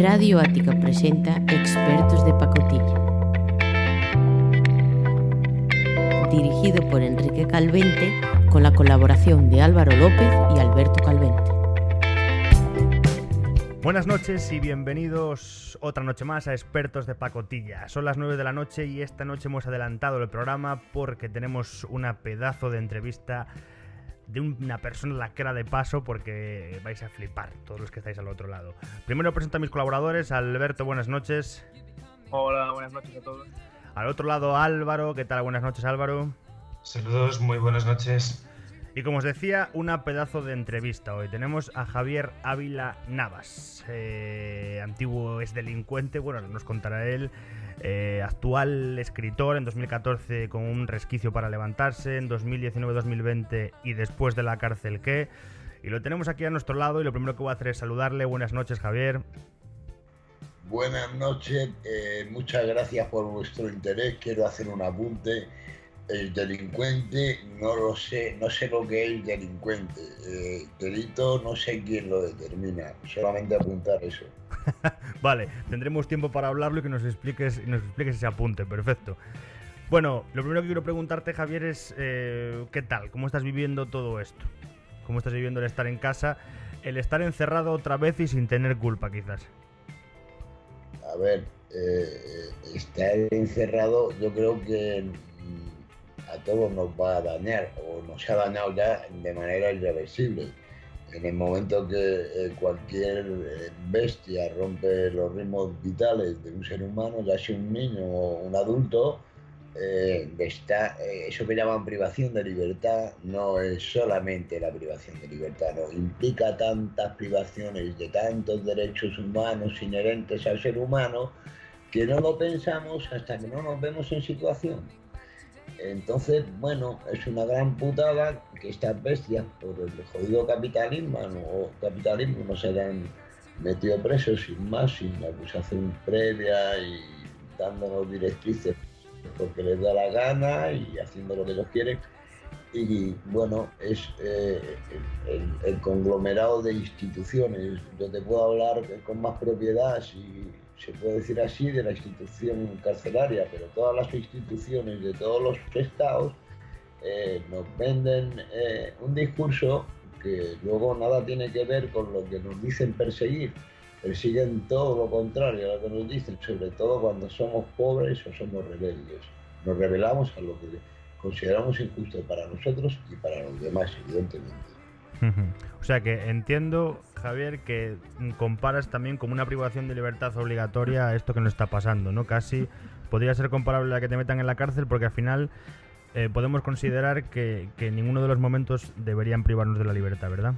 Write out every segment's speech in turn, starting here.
Radio Ática presenta Expertos de Pacotilla. Dirigido por Enrique Calvente, con la colaboración de Álvaro López y Alberto Calvente. Buenas noches y bienvenidos otra noche más a Expertos de Pacotilla. Son las 9 de la noche y esta noche hemos adelantado el programa porque tenemos una pedazo de entrevista de una persona lacra de paso, porque vais a flipar todos los que estáis al otro lado. Primero presento a mis colaboradores. Alberto, buenas noches. Hola, buenas noches a todos. Al otro lado Álvaro, ¿qué tal? Buenas noches, Álvaro. Saludos, muy buenas noches. Y como os decía, una pedazo de entrevista. Hoy tenemos a Javier Ávila Navas, antiguo exdelincuente, bueno, nos contará él, actual escritor, en 2014 con Un resquicio para levantarse, en 2019-2020 y después de la cárcel, ¿qué? Y lo tenemos aquí a nuestro lado y lo primero que voy a hacer es saludarle. Buenas noches, Javier. Buenas noches, muchas gracias por vuestro interés. Quiero hacer un apunte. El delincuente, no sé lo que es el delincuente. Delito, no sé quién lo determina. Solamente apuntar eso. Vale, tendremos tiempo para hablarlo y que nos expliques ese apunte. Perfecto. Bueno, lo primero que quiero preguntarte, Javier, es ¿qué tal? ¿Cómo estás viviendo todo esto? ¿Cómo estás viviendo el estar en casa? El estar encerrado otra vez y sin tener culpa, quizás. A ver, estar encerrado, yo creo que a todos nos va a dañar, o nos ha dañado ya de manera irreversible. En el momento que cualquier bestia rompe los ritmos vitales de un ser humano, ya sea un niño o un adulto, eso que llaman privación de libertad no es solamente la privación de libertad, no implica tantas privaciones de tantos derechos humanos inherentes al ser humano que no lo pensamos hasta que no nos vemos en situación. Entonces, bueno, es una gran putada que estas bestias, por el jodido capitalismo no se hayan metido presos sin más, sin acusación previa y dándonos directrices porque les da la gana y haciendo lo que ellos quieren. Y bueno, es el conglomerado de instituciones. Yo te puedo hablar con más propiedad, si se puede decir así, de la institución carcelaria, pero todas las instituciones de todos los estados nos venden un discurso que luego nada tiene que ver con lo que nos dicen perseguir. Persiguen todo lo contrario a lo que nos dicen, sobre todo cuando somos pobres o somos rebeldes. Nos rebelamos a lo que consideramos injusto para nosotros y para los demás, evidentemente. O sea que entiendo, Javier, que comparas también como una privación de libertad obligatoria a esto que nos está pasando, ¿no? Casi podría ser comparable a que te metan en la cárcel, porque al final podemos considerar que en ninguno de los momentos deberían privarnos de la libertad, ¿verdad?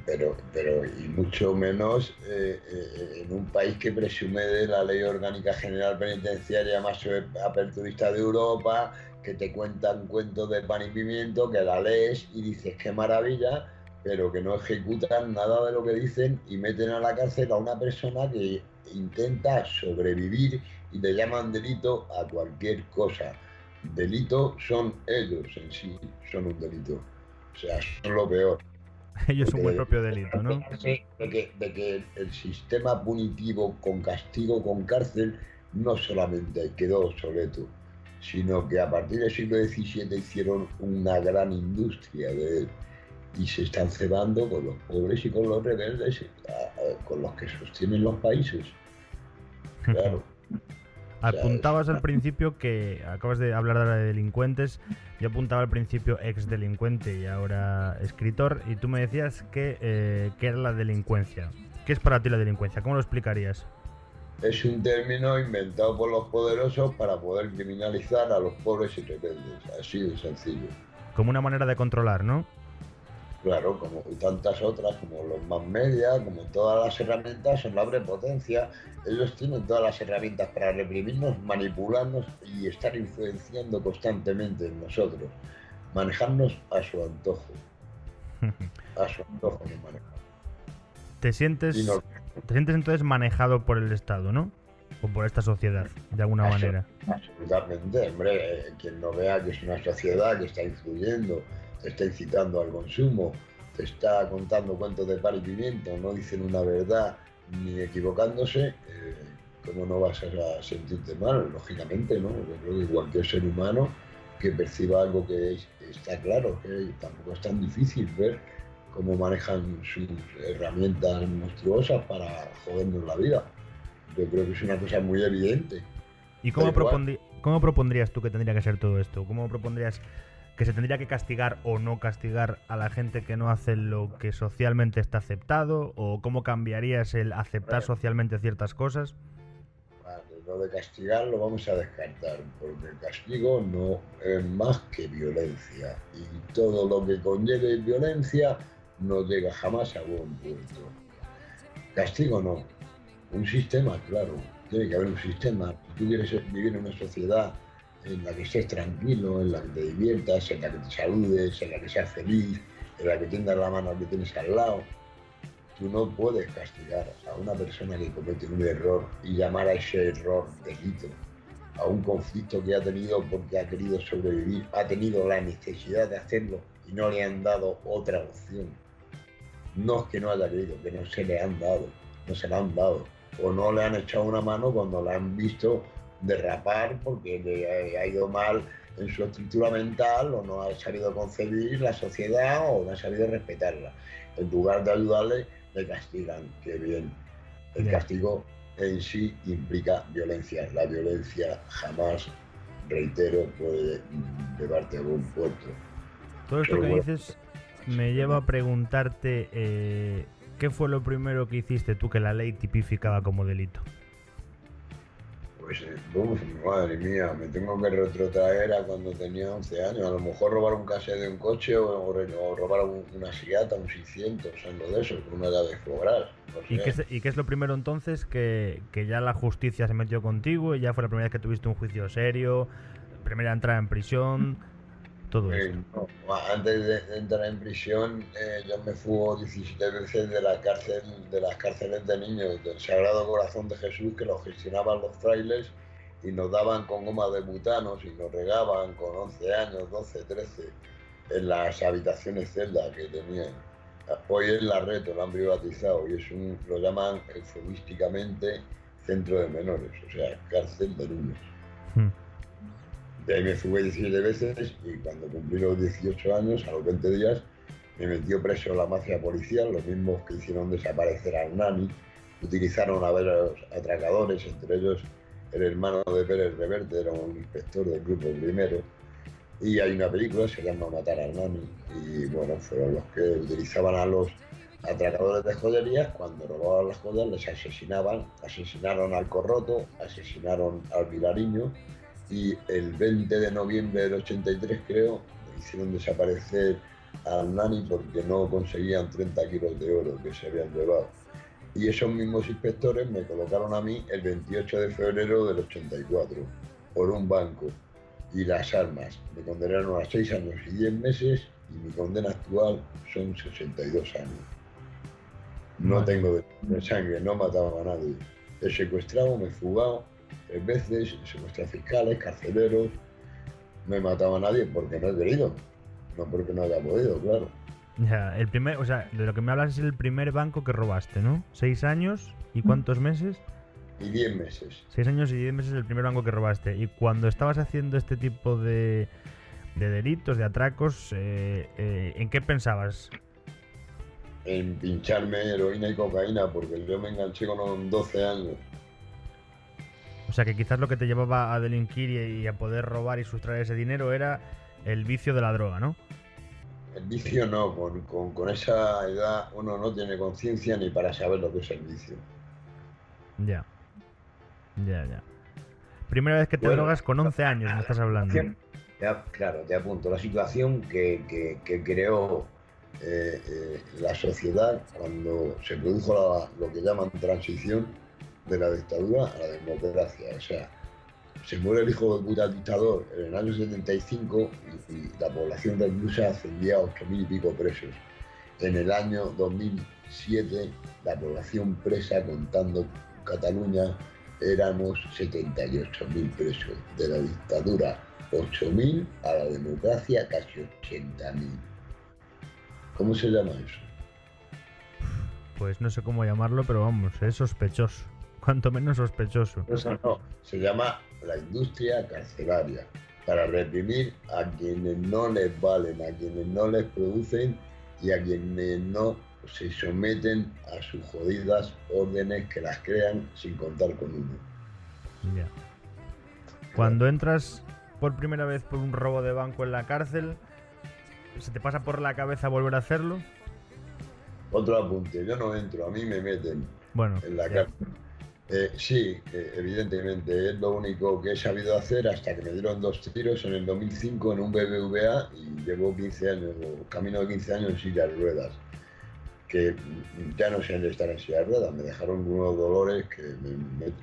Pero y mucho menos en un país que presume de la Ley Orgánica General Penitenciaria más aperturista de Europa, que te cuentan cuentos de pan y pimiento, que la lees y dices qué maravilla, pero que no ejecutan nada de lo que dicen y meten a la cárcel a una persona que intenta sobrevivir y le llaman delito a cualquier cosa. Delito son ellos en sí, son un delito. O sea, son lo peor. Ellos son el propio delito, ¿no? De que el sistema punitivo con castigo, con cárcel, no solamente quedó obsoleto, sino que a partir del siglo XVII hicieron una gran industria de él y se están cebando con los pobres y con los rebeldes, con los que sostienen los países. Claro. Apuntabas al principio que acabas de hablar ahora de delincuentes. Yo apuntaba al principio ex-delincuente y ahora escritor, y tú me decías que era la delincuencia. ¿Qué es para ti la delincuencia? ¿Cómo lo explicarías? Es un término inventado por los poderosos para poder criminalizar a los pobres y rebeldes, así de sencillo. Como una manera de controlar, ¿no? Claro, como tantas otras, como los más media, como todas las herramientas son la prepotencia. Ellos tienen todas las herramientas para reprimirnos, manipularnos y estar influenciando constantemente en nosotros. Manejarnos a su antojo. A su antojo de manejar. ¿Te sientes entonces manejado por el Estado, ¿no? O por esta sociedad, de alguna manera. Absolutamente, hombre. Quien no vea que es una sociedad que está influyendo, te está incitando al consumo, te está contando cuentos de pan y pimiento, no dicen una verdad ni equivocándose, ¿cómo no vas a sentirte mal? Lógicamente, ¿no? Yo creo que cualquier ser humano que perciba algo que está claro, que tampoco es tan difícil ver cómo manejan sus herramientas monstruosas para jodernos la vida. Yo creo que es una cosa muy evidente. ¿Y cómo propondrías tú que tendría que ser todo esto? ¿Cómo propondrías que se tendría que castigar o no castigar a la gente que no hace lo que socialmente está aceptado? ¿O cómo cambiarías el aceptar socialmente ciertas cosas? Vale, lo de castigar lo vamos a descartar, porque el castigo no es más que violencia. Y todo lo que conlleve violencia no llega jamás a buen puerto. Castigo no. Un sistema, claro. Tiene que haber un sistema. Si tú quieres vivir en una sociedad en la que estés tranquilo, en la que te diviertas, en la que te saludes, en la que seas feliz, en la que tiendas la mano al que tienes al lado, tú no puedes castigar a una persona que comete un error y llamar a ese error delito, a un conflicto que ha tenido porque ha querido sobrevivir, ha tenido la necesidad de hacerlo y no le han dado otra opción. No es que no haya querido, que no se le han dado, no se le han dado, o no le han echado una mano cuando la han visto derrapar porque le ha ido mal en su estructura mental, o no ha sabido concebir la sociedad, o no ha sabido respetarla. En lugar de ayudarle, le castigan. Qué bien. El castigo en sí implica violencia. La violencia jamás, reitero, puede llevarte a buen puerto. Todo esto que dices me lleva a preguntarte ¿qué fue lo primero que hiciste tú que la ley tipificaba como delito? Pues, madre mía, me tengo que retrotraer a cuando tenía 11 años. A lo mejor robar un cassette de un coche o robar una Seat, un 600, algo de eso, con una llave Fogras. No sé. ¿Y qué es lo primero entonces que ya la justicia se metió contigo y ya fue la primera vez que tuviste un juicio serio, primera entrada en prisión, todo esto? No, antes de entrar en prisión, yo me fugo 17 veces de las cárceles de niños del Sagrado Corazón de Jesús, que lo gestionaban los frailes y nos daban con goma de butanos y nos regaban con 11 años, 12, 13 en las habitaciones celda que tenían. Hoy es la Reto, lo han privatizado y lo llaman eufemísticamente centro de menores, o sea, cárcel de niños. De ahí me fugué 17 veces y cuando cumplí los 18 años, a los 20 días, me metió preso la mafia policial, los mismos que hicieron desaparecer al Nani, utilizaron a varios atracadores, entre ellos el hermano de Pérez Reverte, era un inspector del grupo primero, y hay una película, se llama Matar al Nani, y bueno, fueron los que utilizaban a los atracadores de joyerías, cuando robaban las joyas les asesinaban, asesinaron al Corroto, asesinaron al Vilariño, y el 20 de noviembre del 83, creo, hicieron desaparecer al Nani porque no conseguían 30 kilos de oro que se habían llevado. Y esos mismos inspectores me colocaron a mí el 28 de febrero del 84 por un banco y las armas. Me condenaron a 6 años y 10 meses y mi condena actual son 62 años. No tengo de sangre, no he matado a nadie. He secuestrado, me he fugado 3 veces, he secuestrado fiscales, carceleros. No he matado a nadie porque no he querido, no porque no haya podido, claro. Ya, o sea, de lo que me hablas es el primer banco que robaste, ¿no? 6 años y ¿cuántos meses? Y 10 meses. 6 años y 10 meses el primer banco que robaste. Y cuando estabas haciendo este tipo de delitos, de atracos, ¿en qué pensabas? En pincharme heroína y cocaína, porque yo me enganché con 12 años. O sea, que quizás lo que te llevaba a delinquir y a poder robar y sustraer ese dinero era el vicio de la droga, ¿no? El vicio no, con esa edad uno no tiene conciencia ni para saber lo que es el vicio. Ya. Primera vez que te drogas con 11 años, me estás hablando. Claro, te apunto. La situación que creó la sociedad cuando se produjo lo que llaman transición de la dictadura a la democracia. O sea, se muere el hijo de puta dictador en el año 75 y la población reclusa ascendía a 8.000 y pico presos. En el año 2007 la población presa, contando Cataluña, éramos 78.000 presos. De la dictadura 8.000 a la democracia casi 80.000. ¿Cómo se llama eso? pues no sé cómo llamarlo, pero vamos, es sospechoso. Cuanto menos sospechoso. Eso no, se llama la industria carcelaria, para reprimir a quienes no les valen, a quienes no les producen y a quienes no se someten a sus jodidas órdenes que las crean sin contar con uno. Ya. Cuando entras por primera vez por un robo de banco en la cárcel, ¿se te pasa por la cabeza volver a hacerlo? Otro apunte, yo no entro, a mí me meten Bueno, en la ya. cárcel. Sí, evidentemente, es lo único que he sabido hacer hasta que me dieron 2 tiros en el 2005 en un BBVA y llevo 15 años, camino de 15 años en silla de ruedas, que ya no sé dónde estar en silla de ruedas, me dejaron unos dolores que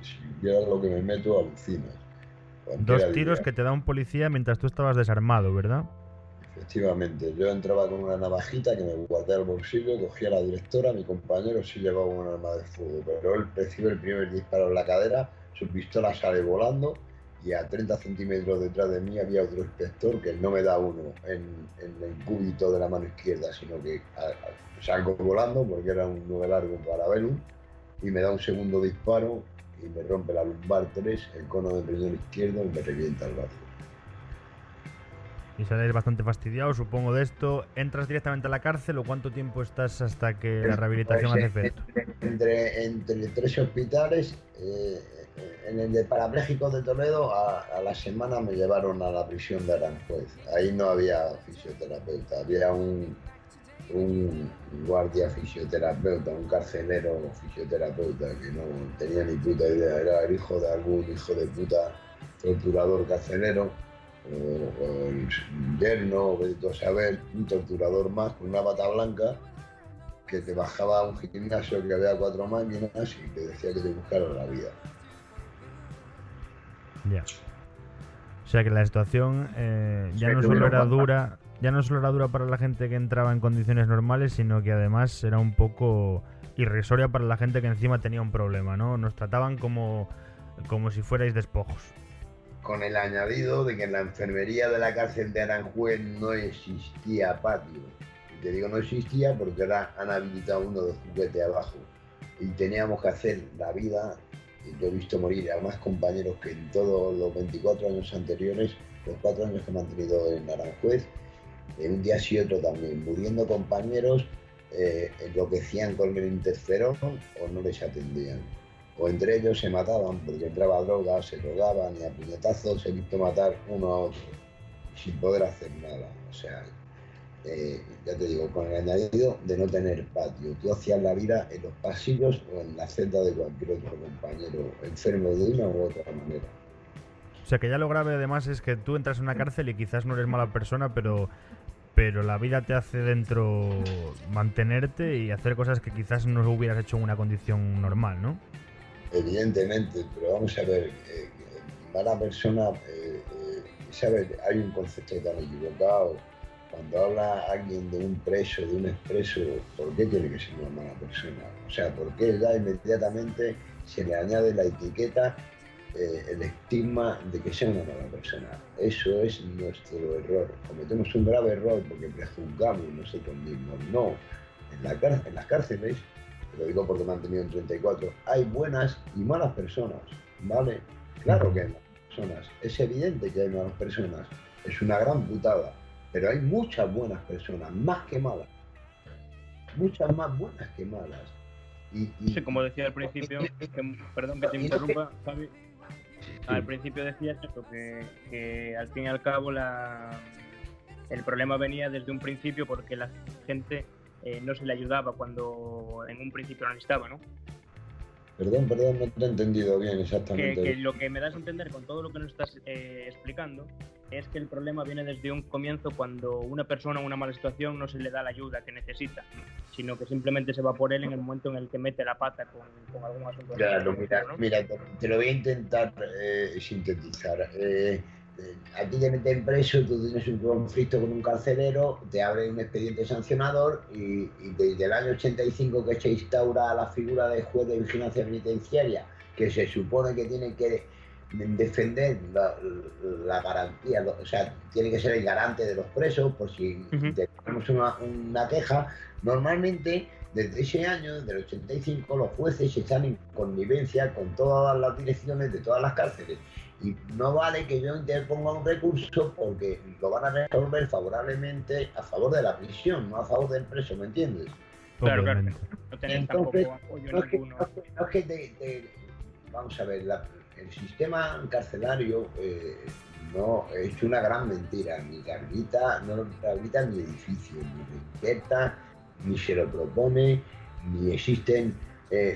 si vieras lo que me meto, alucinas. 2 tiros que te da un policía mientras tú estabas desarmado, ¿verdad? Efectivamente, yo entraba con una navajita que me guardé al bolsillo, cogía a la directora, mi compañero sí llevaba un arma de fuego, pero él recibe el primer disparo en la cadera, su pistola sale volando y a 30 centímetros detrás de mí había otro inspector que no me da uno en el cúbito de la mano izquierda, sino que salgo volando porque era un 9 largo para Velum y me da un segundo disparo y me rompe la lumbar 3, el cono del riñón izquierdo y me revienta el brazo. Y sales bastante fastidiado, supongo, de esto. ¿Entras directamente a la cárcel o cuánto tiempo estás hasta que la rehabilitación hace efecto? Entre 3 hospitales, en el de parapléjicos de Toledo, a la semana me llevaron a la prisión de Aranjuez. Ahí no había fisioterapeuta, había un guardia fisioterapeuta, un carcelero fisioterapeuta que no tenía ni puta idea, era el hijo de algún hijo de puta torturador carcelero. O el yerno, o vete a saber, un torturador más con una bata blanca que te bajaba a un gimnasio que había 4 máquinas y te decía que te buscaron la vida. Ya. O sea que la situación ya no solo era dura para la gente que entraba en condiciones normales, sino que además era un poco irrisoria para la gente que encima tenía un problema, ¿no? Nos trataban como si fuerais despojos. Con el añadido de que en la enfermería de la cárcel de Aranjuez no existía patio. Y te digo no existía porque ahora han habilitado uno de juguete abajo. Y teníamos que hacer la vida, y yo he visto morir a más compañeros que en todos los 24 años anteriores, los 4 años que me han tenido en Aranjuez, un día sí otro también, muriendo compañeros, enloquecían con el interferón o no les atendían. O entre ellos se mataban porque entraba droga, se drogaban y a puñetazos he visto matar uno a otro sin poder hacer nada. O sea, ya te digo, con el añadido de no tener patio. Tú hacías la vida en los pasillos o en la celda de cualquier otro compañero enfermo de una u otra manera. O sea que ya lo grave además es que tú entras en una cárcel y quizás no eres mala persona, pero la vida te hace dentro mantenerte y hacer cosas que quizás no hubieras hecho en una condición normal, ¿no? Evidentemente, pero vamos a ver, mala persona, ¿sabes? Hay un concepto tan equivocado. Cuando habla alguien de un preso, de un expreso, ¿por qué tiene que ser una mala persona? O sea, ¿por qué ya inmediatamente se le añade la etiqueta, el estigma de que sea una mala persona? Eso es nuestro error. Cometemos un grave error porque prejuzgamos nosotros mismos. No, en las cárceles, lo digo porque me han tenido en 34, hay buenas y malas personas, ¿vale? Claro que hay malas personas, es evidente que hay malas personas, es una gran putada, pero hay muchas buenas personas, más que malas, muchas más buenas que malas. Sí, como decía al principio, perdón que te interrumpa, Javi, al principio decías esto, que al fin y al cabo el problema venía desde un principio porque la gente no se le ayudaba cuando en un principio lo necesitaba, ¿no? Perdón, no te he entendido bien exactamente. Que lo que me das a entender con todo lo que nos estás explicando es que el problema viene desde un comienzo cuando una persona en una mala situación no se le da la ayuda que necesita, sino que simplemente se va por él en el momento en el que mete la pata con algún asunto. Claro, mira, te lo voy a intentar sintetizar. A ti te meten preso, tú tienes un conflicto con un carcelero, te abre un expediente sancionador y desde el año 85 que se instaura la figura de juez de vigilancia penitenciaria, que se supone que tiene que defender la garantía, o sea, tiene que ser el garante de los presos por si tenemos una queja. Normalmente, desde ese año, desde el 85, los jueces están en connivencia con todas las direcciones de todas las cárceles. Y no vale que yo interponga un recurso porque lo van a resolver favorablemente a favor de la prisión, no a favor del preso, ¿me entiendes? Claro. Obviamente. No tener Entonces, tampoco apoyo no ninguno. es que vamos a ver, el sistema carcelario no es una gran mentira. Ni no rehabilita ni edificio, ni reinserta, ni se lo propone, ni existen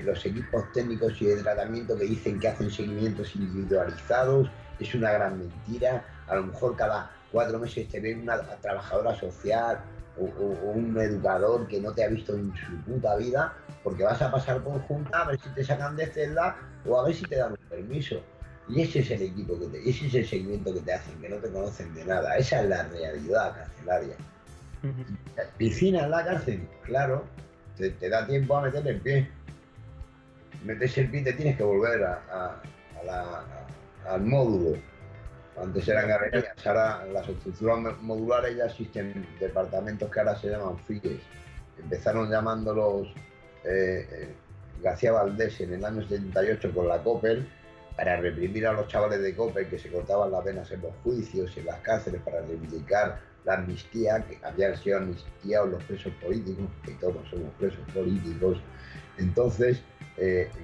los equipos técnicos y de tratamiento que dicen que hacen seguimientos individualizados. Es una gran mentira. A lo mejor cada 4 meses te ven una trabajadora social o un educador que no te ha visto en su puta vida, porque vas a pasar por junta a ver si te sacan de celda o a ver si te dan un permiso. Y ese es el equipo ese es el seguimiento que te hacen, que no te conocen de nada. Esa es la realidad carcelaria. Piscina en la cárcel, claro, te da tiempo a meter el pie. Metes el pie y te tienes que volver al módulo. Antes eran galerías, ahora las estructuras modulares ya existen departamentos que ahora se llaman FIES. Empezaron llamándolos García Valdés en el año 78 con la COPEL, para reprimir a los chavales de COPEL que se cortaban las venas en los juicios, en las cárceles, para reivindicar la amnistía, que habían sido amnistiados los presos políticos, que todos somos presos políticos. Entonces,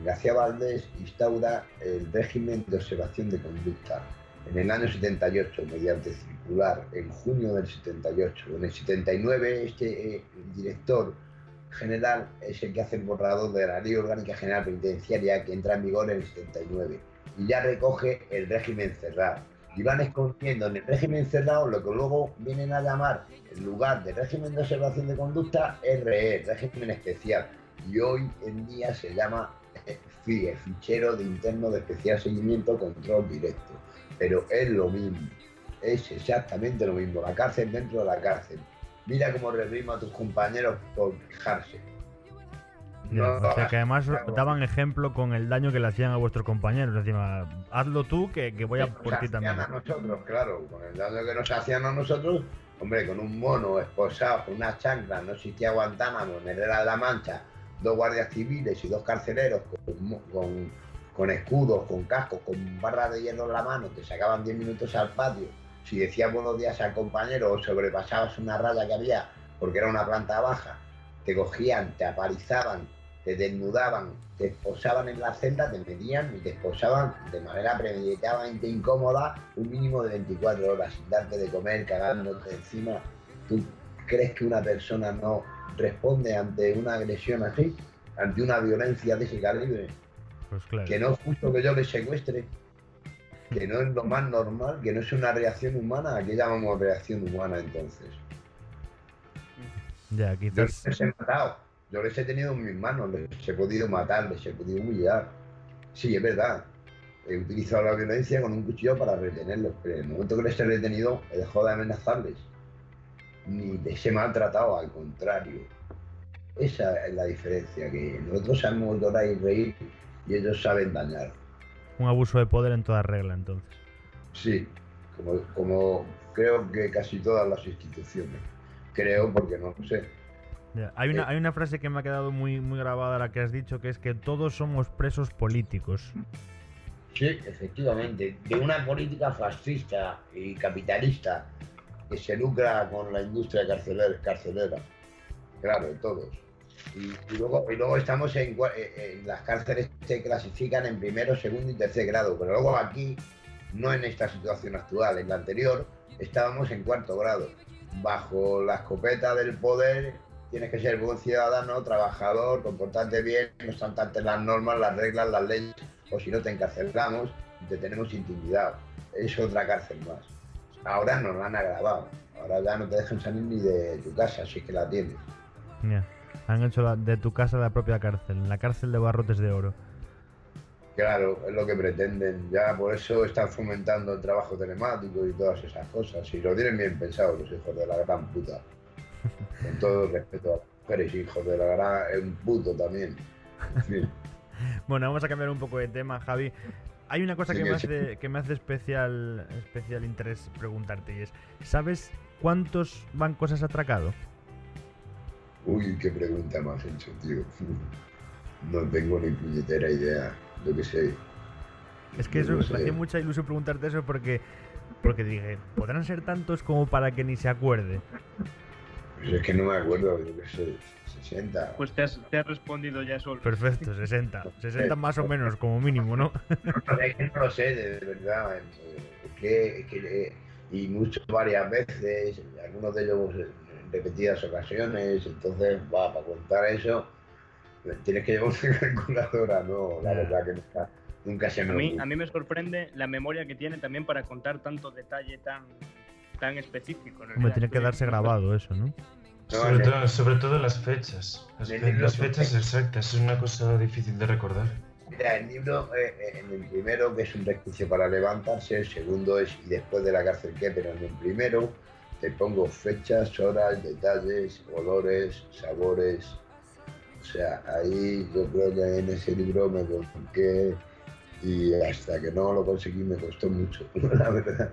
García Valdés instaura el régimen de observación de conducta en el año 78, mediante circular, en junio del 78. En el 79, el director general es el que hace el borrador de la Ley Orgánica General Penitenciaria, que entra en vigor en el 79, y ya recoge el régimen cerrado. Y van escondiendo en el régimen cerrado lo que luego vienen a llamar, en lugar de régimen de observación de conducta, RE, régimen especial. Y hoy en día se llama FIE, Fichero de Interno de Especial Seguimiento Control Directo. Pero es lo mismo, es exactamente lo mismo, la cárcel dentro de la cárcel. Mira cómo reprima a tus compañeros por quejarse. Ya, o sea que además daban ejemplo con el daño que le hacían a vuestros compañeros. Encima, hazlo tú que voy a por ti también. A nosotros, claro, con el daño que nos hacían a nosotros, hombre, con un mono esposado, con una chancla, no existía Guantánamo, en Herrera de la Mancha, 2 guardias civiles y 2 carceleros con escudos, con cascos, con barras de hierro en la mano, te sacaban 10 minutos al patio. Si decías buenos días al compañero o sobrepasabas una raya que había, porque era una planta baja, te cogían, te apalizaban, te desnudaban, te esposaban en la celda, te metían y te esposaban de manera premeditadamente incómoda un mínimo de 24 horas, sin darte de comer, cagándote encima. ¿Tú crees que una persona no responde ante una agresión así, ante una violencia de ese calibre? Pues claro. Que no es justo que yo le secuestre, que no es lo más normal, que no es una reacción humana. ¿A qué llamamos reacción humana entonces? Ya, quizás. Yo les he matado, yo les he tenido en mis manos, les he podido matar, les he podido humillar. Sí, es verdad, he utilizado la violencia con un cuchillo para retenerlos, pero en el momento que les he retenido he dejado de amenazarles, ni les he maltratado, al contrario. Esa es la diferencia, que nosotros sabemos llorar y reír y ellos saben dañar. Un abuso de poder en toda regla, entonces. Sí, como creo que casi todas las instituciones. Creo, porque no lo sé. Ya. Hay una frase que me ha quedado muy, muy grabada, la que has dicho, que es que todos somos presos políticos. Sí, efectivamente. De una política fascista y capitalista que se lucra con la industria carcelera. Claro, todos. Y luego estamos en las cárceles, se clasifican en primero, segundo y tercer grado, pero luego aquí, no en esta situación actual, en la anterior, estábamos en 4º grado. Bajo la escopeta del poder, tienes que ser buen ciudadano, trabajador, comportarte bien, no saltarte las normas, las reglas, las leyes, o si no te encarcelamos y te tenemos intimidado. Es otra cárcel más. Ahora nos la han agravado, ahora ya no te dejan salir ni de tu casa, si es que la tienes. Ya. Han hecho de tu casa la propia cárcel, la cárcel de barrotes de oro. Claro, es lo que pretenden. Ya por eso están fomentando el trabajo telemático y todas esas cosas. Y lo tienen bien pensado los hijos de la gran puta. Con todo el respeto a las mujeres, hijos de la gran... Es un puto también. En fin. Bueno, vamos a cambiar un poco de tema, Javi. Hay una cosa Sí, que me hace especial interés preguntarte, y es, ¿sabes cuántos bancos has atracado? Uy, qué pregunta me has hecho, tío. No tengo ni puñetera idea, yo qué sé. Es que eso, No me sé. hacía mucha ilusión preguntarte eso porque dije, ¿podrán ser tantos como para que ni se acuerde? Pues es que no me acuerdo, yo qué sé, 60. Pues te has respondido ya solo. Perfecto, 60. 60 más o menos, como mínimo, ¿no? Es que no lo sé, de verdad. Y muchos varias veces, algunos de ellos en repetidas ocasiones, entonces, para contar eso, tienes que llevar una calculadora, no, la Ya. verdad que nunca se me ocurre. A mí me sorprende la memoria que tiene también para contar tanto detalle tan específico. en Hombre, realidad. tiene que darse grabado eso, ¿no? No, Sobre todo las fechas. Las fechas exactas es una cosa difícil de recordar. Mira, el libro, en el primero, que es un resquicio para levantarse, el segundo es y después de la cárcel qué, pero en el primero te pongo fechas, horas, detalles, olores, sabores. O sea, ahí yo creo que en ese libro me volqué y hasta que no lo conseguí me costó mucho, la verdad.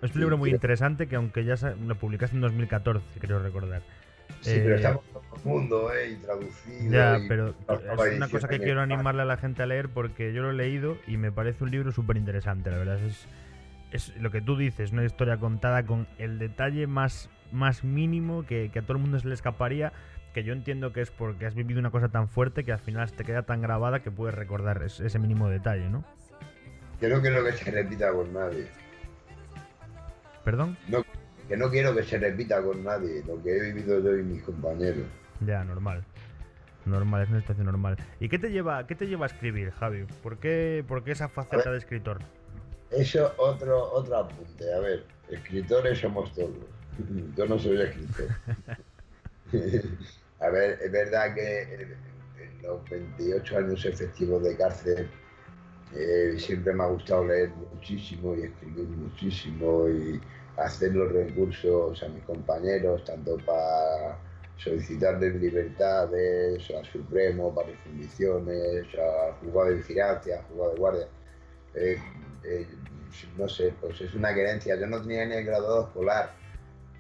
Es un libro muy interesante que aunque ya lo publicaste en 2014, creo recordar. Sí, pero está por todo el mundo, y traducido. Ya, y pero nueva es una cosa que edición en quiero España. animarle a la gente a leer porque yo lo he leído y me parece un libro súper interesante, la verdad. Es lo que tú dices, una historia contada con el detalle más mínimo que a todo el mundo se le escaparía, que yo entiendo que es porque has vivido una cosa tan fuerte que al final te queda tan grabada que puedes recordar ese mínimo detalle, ¿no? Que no quiero que se repita con nadie. ¿Perdón? Que no quiero que se repita con nadie lo que he vivido yo y mis compañeros. Ya, normal. Normal, es una situación normal. ¿Y qué te lleva a escribir, Javi? ¿Por qué esa faceta de escritor? Eso, otro apunte. A ver, escritores somos todos. Yo no soy escritor. A ver, es verdad que en los 28 años efectivos de cárcel siempre me ha gustado leer muchísimo y escribir muchísimo y hacer los recursos a mis compañeros, tanto para solicitarles libertades, a Supremo, para refundiciones, a juzgado de vigilancia, a juzgado de guardia. No sé, pues es una querencia. Yo no tenía ni el graduado escolar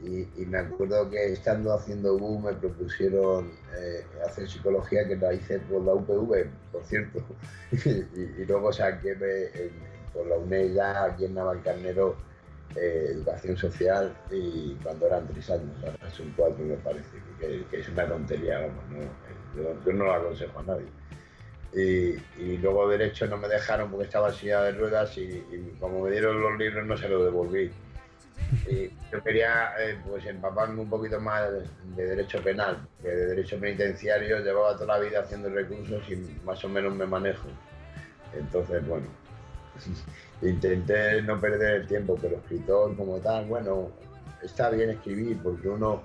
y me acuerdo que estando haciendo U me propusieron hacer psicología, que la hice por la UPV, por cierto, y luego saqué por la UNED ya aquí en Navalcarnero educación social, y cuando eran 3 años, ahora son 4 me parece, que es una tontería, vamos, ¿no? Yo no lo aconsejo a nadie. Y luego derecho no me dejaron porque estaba en silla de ruedas y como me dieron los libros no se los devolví. Y yo quería pues empaparme un poquito más de derecho penal, que de derecho penitenciario llevaba toda la vida haciendo recursos y más o menos me manejo. Entonces, bueno, intenté no perder el tiempo, pero escritor como tal, bueno, está bien escribir porque uno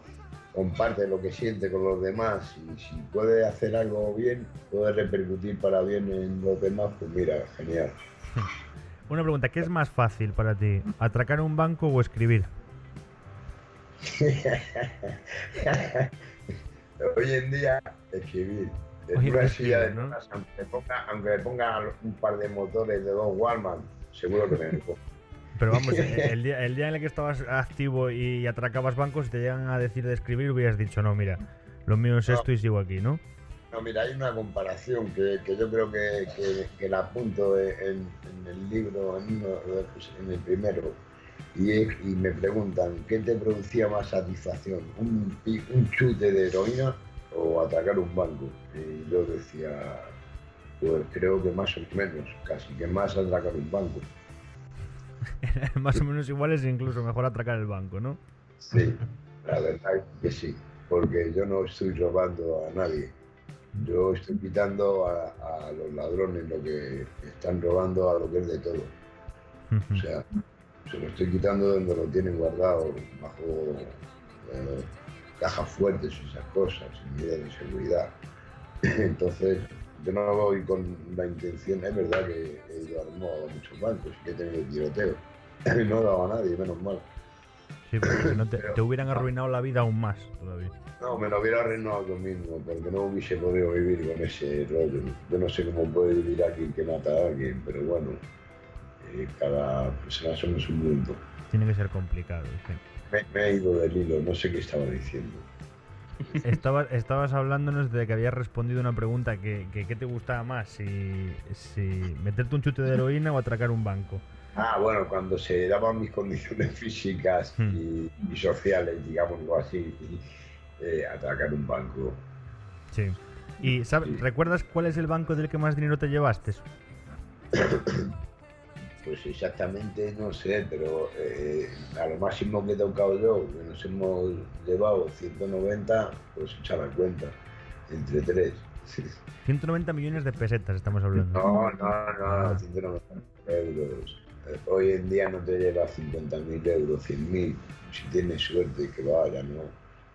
comparte lo que siente con los demás y si puede hacer algo bien, puede repercutir para bien en los demás, pues mira, genial. Una pregunta, ¿qué es más fácil para ti? ¿Atracar un banco o escribir? Hoy en día, escribir. En Hoy en una día silla de escribir, ¿no? ruedas, aunque le ponga un par de motores de 2 Wallman, seguro que me cojo. Pero vamos, el día en el que estabas activo y atracabas bancos, te llegan a decir de escribir, hubieras dicho, no, mira, lo mío es esto y sigo aquí, ¿no? No, mira, hay una comparación que yo creo que la apunto en el libro, en el primero, y me preguntan, ¿qué te producía más satisfacción? ¿Un chute de heroína o atracar un banco? Y yo decía, pues creo que más o menos, casi que más atracar un banco. Más o menos iguales e incluso mejor atracar el banco, ¿no? Sí, la verdad es que sí, porque yo no estoy robando a nadie. Yo estoy quitando a los ladrones lo que están robando a lo que es de todo. O sea, se lo estoy quitando donde lo tienen guardado, bajo cajas fuertes y esas cosas, sin medidas de seguridad. Entonces, yo no voy con la intención, es verdad que he ido armado a muchos bancos y que he tenido tiroteo. No he dado a nadie, menos mal. Sí, porque si no te hubieran arruinado la vida aún más todavía. No, me lo hubiera arruinado yo mismo, porque no hubiese podido vivir con ese rollo. Yo no sé cómo puede vivir alguien que mata a alguien, pero bueno, cada persona somos un mundo. Tiene que ser complicado, sí. Me he ido del hilo, no sé qué estaba diciendo. Estabas hablándonos de que habías respondido una pregunta que ¿qué te gustaba más? Si meterte un chute de heroína o atracar un banco. Bueno, cuando se daban mis condiciones físicas y sociales, digámoslo así, atracar un banco. Sí. ¿Y recuerdas cuál es el banco del que más dinero te llevaste? Pues exactamente no sé, pero a lo máximo que he tocado yo, que nos hemos llevado 190, pues echa la cuenta, entre tres. 190 millones de pesetas estamos hablando. No, 190 euros. Hoy en día no te lleva 50.000 euros, 100.000, si tienes suerte que vaya, ¿no?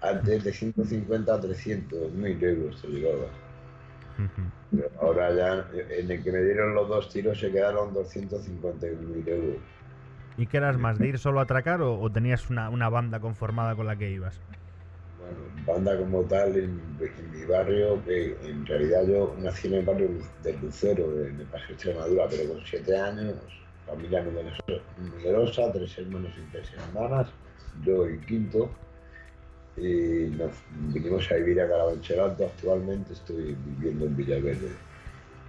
Antes de 150 a 300.000 euros te llevaba. Pero ahora ya, en el que me dieron los 2 tiros se quedaron 251.000 euros. ¿Y qué eras más, de ir solo a atracar o tenías una banda conformada con la que ibas? Bueno, banda como tal en mi barrio, que en realidad yo nací en el barrio del Lucero, en el Paseo Extremadura, pero con 7 años, familia numerosa, 3 hermanos y 3 hermanas, yo el quinto. Y nos vinimos a vivir a Carabanchel Alto. Actualmente estoy viviendo en Villaverde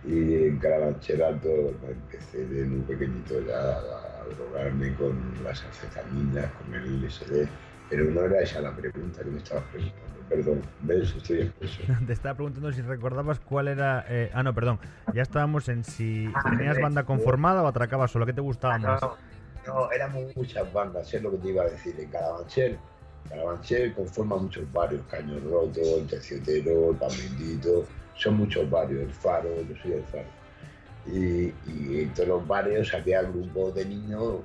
y en Carabanchel Alto empecé de muy pequeñito ya a drogarme con las anfetaminas, con el LSD, pero no era esa la pregunta que me estabas preguntando. Perdón, ¿ves? Estoy expreso. Te estaba preguntando si recordabas cuál era... no, perdón, ya estábamos en si tenías banda conformada o atracabas solo. ¿Qué te gustaba más? No, éramos muchas bandas, es lo que te iba a decir. En Carabanchel conforma muchos barrios, Caño Roto, el Terciotero, el Pamendito, son muchos barrios, el Faro, yo soy del Faro. Y en todos los barrios había grupos de niños,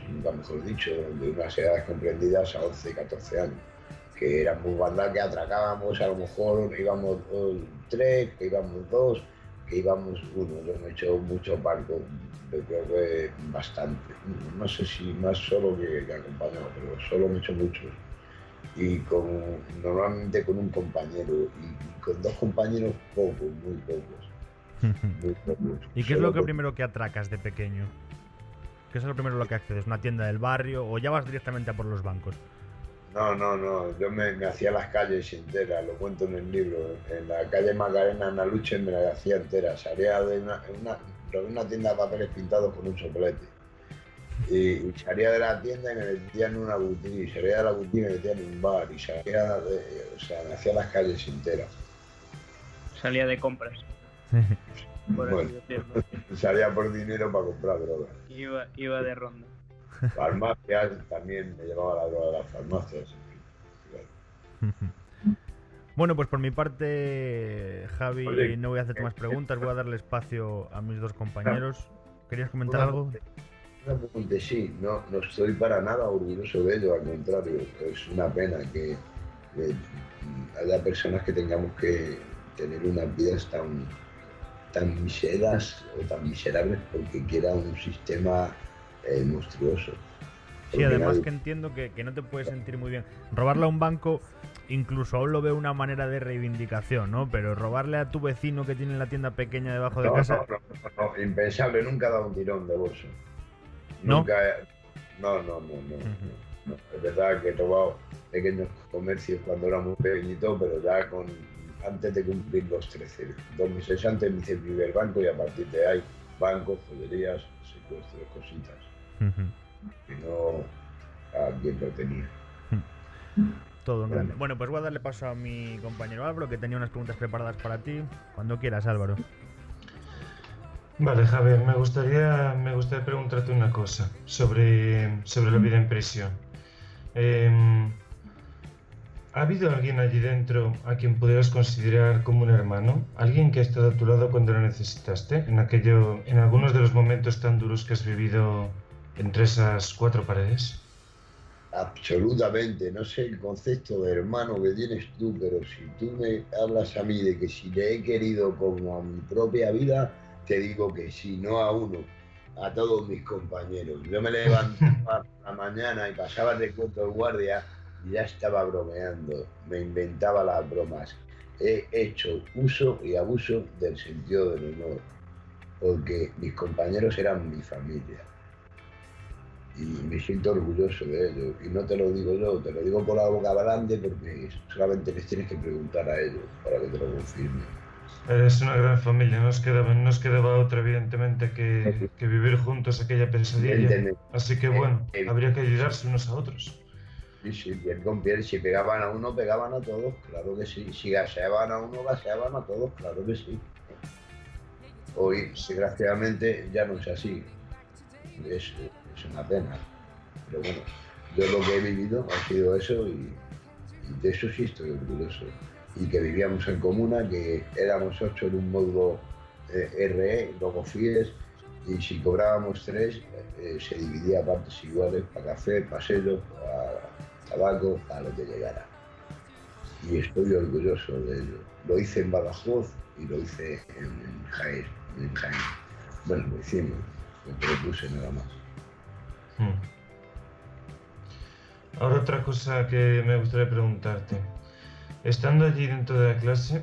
nunca mejor dicho, de unas edades comprendidas a 11, 14 años, que éramos bandas que atracábamos, a lo mejor íbamos 3, que íbamos 2, que íbamos 1. Yo me he hecho muchos barcos, yo creo que bastante, no sé si más solo que acompañado, pero solo me he hecho muchos. Y normalmente con un compañero, y con 2 compañeros pocos, muy pocos. ¿Y qué es lo primero que atracas de pequeño? ¿Qué es lo primero a lo que accedes? ¿Una tienda del barrio o ya vas directamente a por los bancos? No, yo me hacía las calles enteras, lo cuento en el libro. En la calle Macarena, en Aluche, me la hacía entera. Salía de una tienda de papeles pintados con un soplete. Y salía de la tienda y me metía en una boutique, y salía de la boutique y me metía en un bar, y me hacía las calles enteras. Salía de compras. Bueno, salía por dinero para comprar drogas. Iba de ronda. Farmacias, también me llevaba la droga de las farmacias. Bueno, pues por mi parte, Javi, Oye, no voy a hacerte más preguntas, voy a darle espacio a mis 2 compañeros. ¿Querías comentar algo? Sí, no estoy para nada orgulloso de ello, al contrario, es una pena que haya personas que tengamos que tener unas vidas tan miseras o tan miserables porque quiera un sistema monstruoso. Sí, además que entiendo que no te puedes sentir muy bien. Robarle a un banco, incluso aún lo veo una manera de reivindicación, ¿no? Pero robarle a tu vecino que tiene la tienda pequeña debajo de casa... No, impensable, nunca he dado un tirón de bolso. ¿No? Nunca. No. Es verdad que he robado pequeños comercios cuando era muy pequeñito, pero ya antes de cumplir los 13. 2 meses antes me hice el primer banco y a partir de ahí, bancos, joyerías, secuestros, cositas. Y no a quien lo tenía. Todo en grande. Bueno, pues voy a darle paso a mi compañero Álvaro, que tenía unas preguntas preparadas para ti. Cuando quieras, Álvaro. Vale, Javier, me gustaría preguntarte una cosa sobre la vida en prisión. ¿Ha habido alguien allí dentro a quien pudieras considerar como un hermano? ¿Alguien que ha estado a tu lado cuando lo necesitaste? En algunos de los momentos tan duros que has vivido entre esas 4 paredes. Absolutamente, no sé el concepto de hermano que tienes tú, pero si tú me hablas a mí de que si le he querido como a mi propia vida, te digo que sí, no a uno, a todos mis compañeros. Yo me levantaba por la mañana y pasaba de cuento el guardia y ya estaba bromeando, me inventaba las bromas. He hecho uso y abuso del sentido del honor. porque mis compañeros eran mi familia. Y me siento orgulloso de ellos. Y no te lo digo yo, te lo digo con la boca grande porque solamente les tienes que preguntar a ellos para que te lo confirmen. Es una gran familia, no nos quedaba otra, evidentemente, que vivir juntos aquella pesadilla. Así que bueno, habría que ayudarse unos a otros. Sí, sí, piel con piel. Si pegaban a uno, pegaban a todos, claro que sí. Si gaseaban a uno, gaseaban a todos, claro que sí. Hoy, desgraciadamente, ya no es así. Es una pena. Pero bueno, yo lo que he vivido ha sido eso y de eso sí estoy orgulloso. Y que vivíamos en comuna, que éramos 8 en un módulo RE, luego FIES, y si cobrábamos 3, se dividía a partes iguales para café, para sello, para tabaco, para lo que llegara. Y estoy orgulloso de ello. Lo hice en Badajoz y lo hice en Jaén. Bueno, lo hicimos, me propuse nada más. Ahora otra cosa que me gustaría preguntarte. Estando allí dentro de la clase,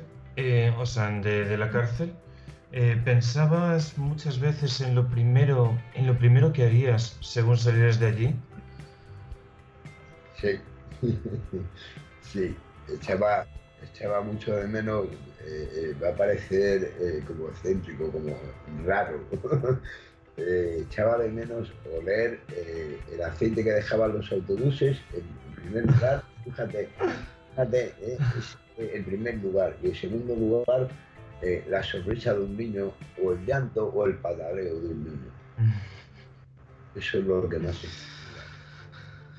o sea, de la cárcel, ¿pensabas muchas veces en lo primero que harías según salieras de allí? Sí, sí, echaba mucho de menos, va a parecer como excéntrico, como raro. Echaba de menos oler el aceite que dejaban los autobuses en primer lugar, fíjate, en primer lugar, y en segundo lugar, la sonrisa de un niño, o el llanto, o el pataleo de un niño. Eso es lo que más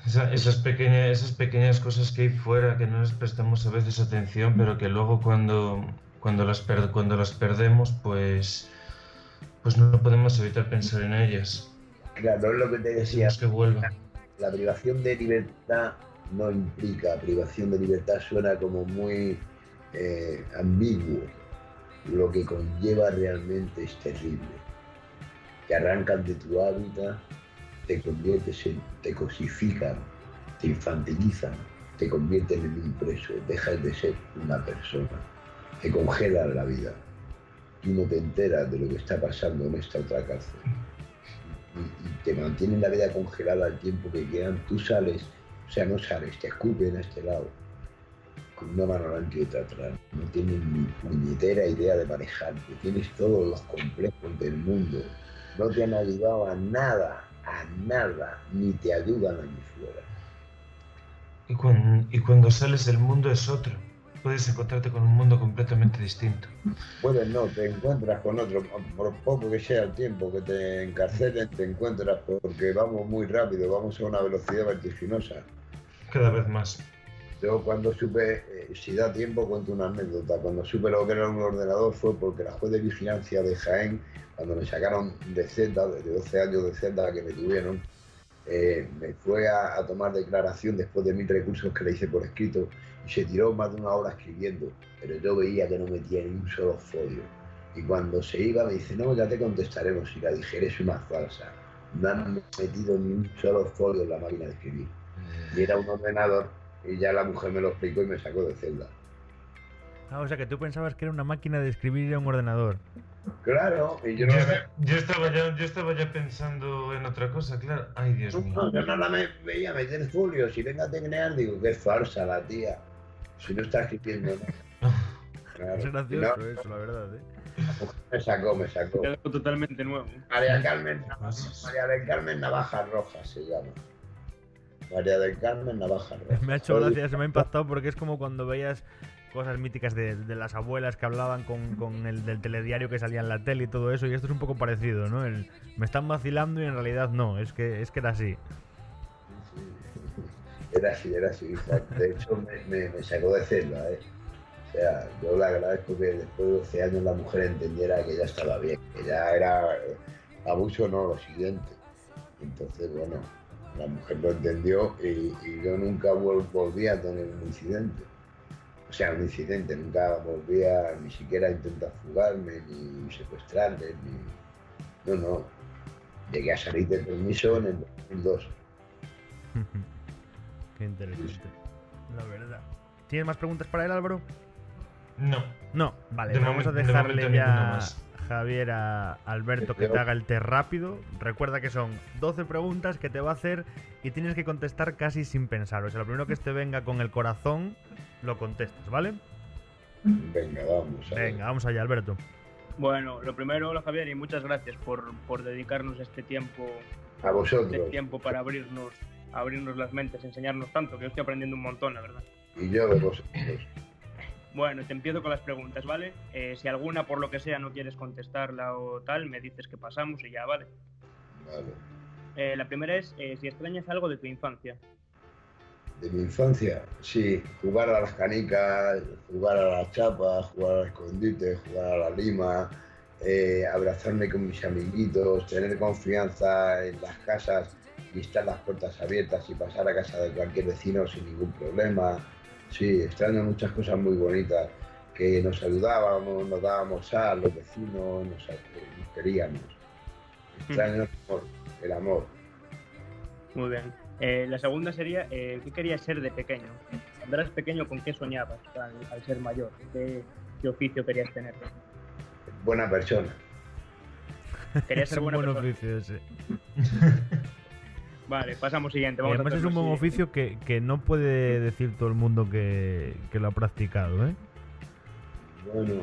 Esas pequeñas cosas que hay fuera que no les prestamos a veces atención, pero que luego cuando las perdemos, pues no podemos evitar pensar en ellas. Claro, es lo que te decía. Que vuelvan. La privación de libertad no implica, privación de libertad suena como muy ambiguo. Lo que conlleva realmente es terrible. Te arrancan de tu hábitat, te cosifican, te infantilizan, te convierten en un preso, dejas de ser una persona, te congelan la vida. Tú no te enteras de lo que está pasando en esta otra cárcel. Y te mantienen la vida congelada al tiempo que quieran. Tú sales, o sea, no sales, te escupen a este lado, con una mano adelante y otra atrás. No tienes ni puñetera idea de manejarte, tienes todos los complejos del mundo. No te han ayudado a nada, ni te ayudan allí fuera. Y cuando sales el mundo es otro. Puedes encontrarte con un mundo completamente distinto. Puedes no, te encuentras con otro, por poco que sea el tiempo que te encarcelen, te encuentras porque vamos muy rápido, vamos a una velocidad vertiginosa. Cada vez más. Yo cuando supe, si da tiempo cuento una anécdota, cuando supe lo que era un ordenador fue porque la juez de vigilancia de Jaén, cuando me sacaron de celda, de 12 años de celda que me tuvieron, me fue a tomar declaración después de 1000 recursos que le hice por escrito y se tiró más de 1 hora escribiendo, pero yo veía que no metía ni un solo folio. Y cuando se iba me dice, no, ya te contestaremos. Y la dije, eres una falsa. No han metido ni un solo folio en la máquina de escribir. Y era un ordenador y ya la mujer me lo explicó y me sacó de celda. Ah, o sea que tú pensabas que era una máquina de escribir y un ordenador. Claro, y yo estaba ya pensando en otra cosa, claro. Ay, Dios mío. No, yo no la veía meter folios y venga a teclear, digo, que es falsa la tía. Si no está escribiendo, ¿no? Claro. Es gracioso eso, la verdad, Me sacó. Algo totalmente nuevo. María del Carmen Navajas Rojas se llama. María del Carmen Navajas Rojas. Me ha hecho gracia, se me ha impactado porque es como cuando veías cosas míticas de las abuelas que hablaban con el del telediario que salía en la tele y todo eso, y esto es un poco parecido, ¿no? Me están vacilando y en realidad no, es que era así. Era así. De hecho, me sacó de celda, O sea, yo le agradezco que después de 12 años la mujer entendiera que ya estaba bien, que ya era abuso, no, lo siguiente. Entonces, bueno, la mujer lo entendió y yo nunca volví a tener un incidente. O sea, un incidente, nunca volví a ni siquiera a intentar fugarme, ni secuestrarme, ni... No. Llegué a salir de permiso en el 2002. Qué interesante, la verdad. ¿Tienes más preguntas para él, Álvaro? No. No, vale, vamos a dejarle ya Javier a Alberto que te haga el test rápido. Recuerda que son 12 preguntas que te va a hacer y tienes que contestar casi sin pensar. O sea, lo primero que te venga con el corazón, lo contestas, ¿vale? Venga, vamos. Venga, vamos allá, Alberto. Bueno, lo primero, hola Javier, y muchas gracias por dedicarnos este tiempo, A vosotros. para abrirnos las mentes, enseñarnos tanto, que yo estoy aprendiendo un montón, la verdad. Y yo de vosotros. Bueno, te empiezo con las preguntas, ¿vale? Si alguna, por lo que sea, no quieres contestarla o tal, me dices que pasamos y ya, ¿vale? Vale. La primera es si extrañas algo de tu infancia. De mi infancia, sí, jugar a las canicas, jugar a las chapas, jugar al escondite, jugar a la lima, abrazarme con mis amiguitos, tener confianza en las casas y estar las puertas abiertas y pasar a casa de cualquier vecino sin ningún problema. Sí, extraño muchas cosas muy bonitas, que nos ayudábamos, nos dábamos sal, los vecinos, nos queríamos. Extraño el amor. Muy bien. La segunda sería, ¿qué querías ser de pequeño? Cuando eras pequeño, ¿con qué soñabas al ser mayor? ¿Qué oficio querías tener? Buena persona. Querías ser Es un buena buen persona. oficio ese. Vale, pasamos siguiente. Vamos Además a es un buen siguiente. oficio que no puede decir todo el mundo que lo ha practicado, ¿eh? Bueno,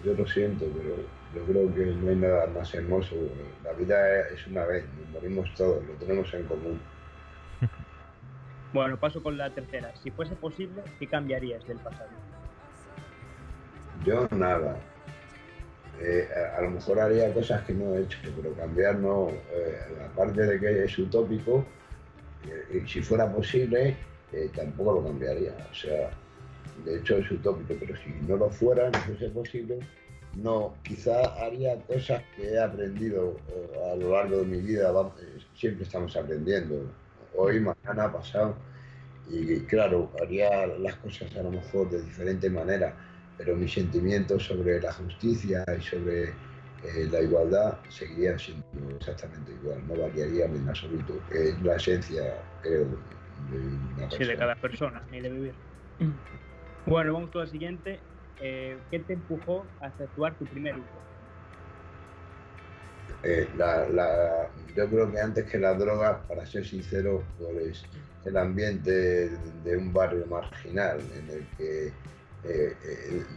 yo lo siento, pero yo creo que no hay nada más hermoso. La vida es una vez, nos morimos todos, lo tenemos en común. Bueno, paso con la tercera. Si fuese posible, ¿qué cambiarías del pasado? Yo nada. A lo mejor haría cosas que no he hecho, pero cambiar no. Aparte de que es utópico, y si fuera posible, tampoco lo cambiaría. O sea, de hecho es utópico, pero si no lo fuera, no fuese posible, no. Quizá haría cosas que he aprendido a lo largo de mi vida. Siempre estamos aprendiendo. Hoy, mañana, pasado. Y claro, haría las cosas a lo mejor de diferente manera, pero mis sentimientos sobre la justicia y sobre la igualdad seguirían siendo exactamente igual, no variarían en absoluto, que es la esencia, creo, de una persona. Sí, de cada persona y de vivir. Bueno, vamos con la siguiente. ¿Qué te empujó a efectuar tu primer uso? Yo creo que antes que la droga, para ser sincero, pues el ambiente de un barrio marginal en el que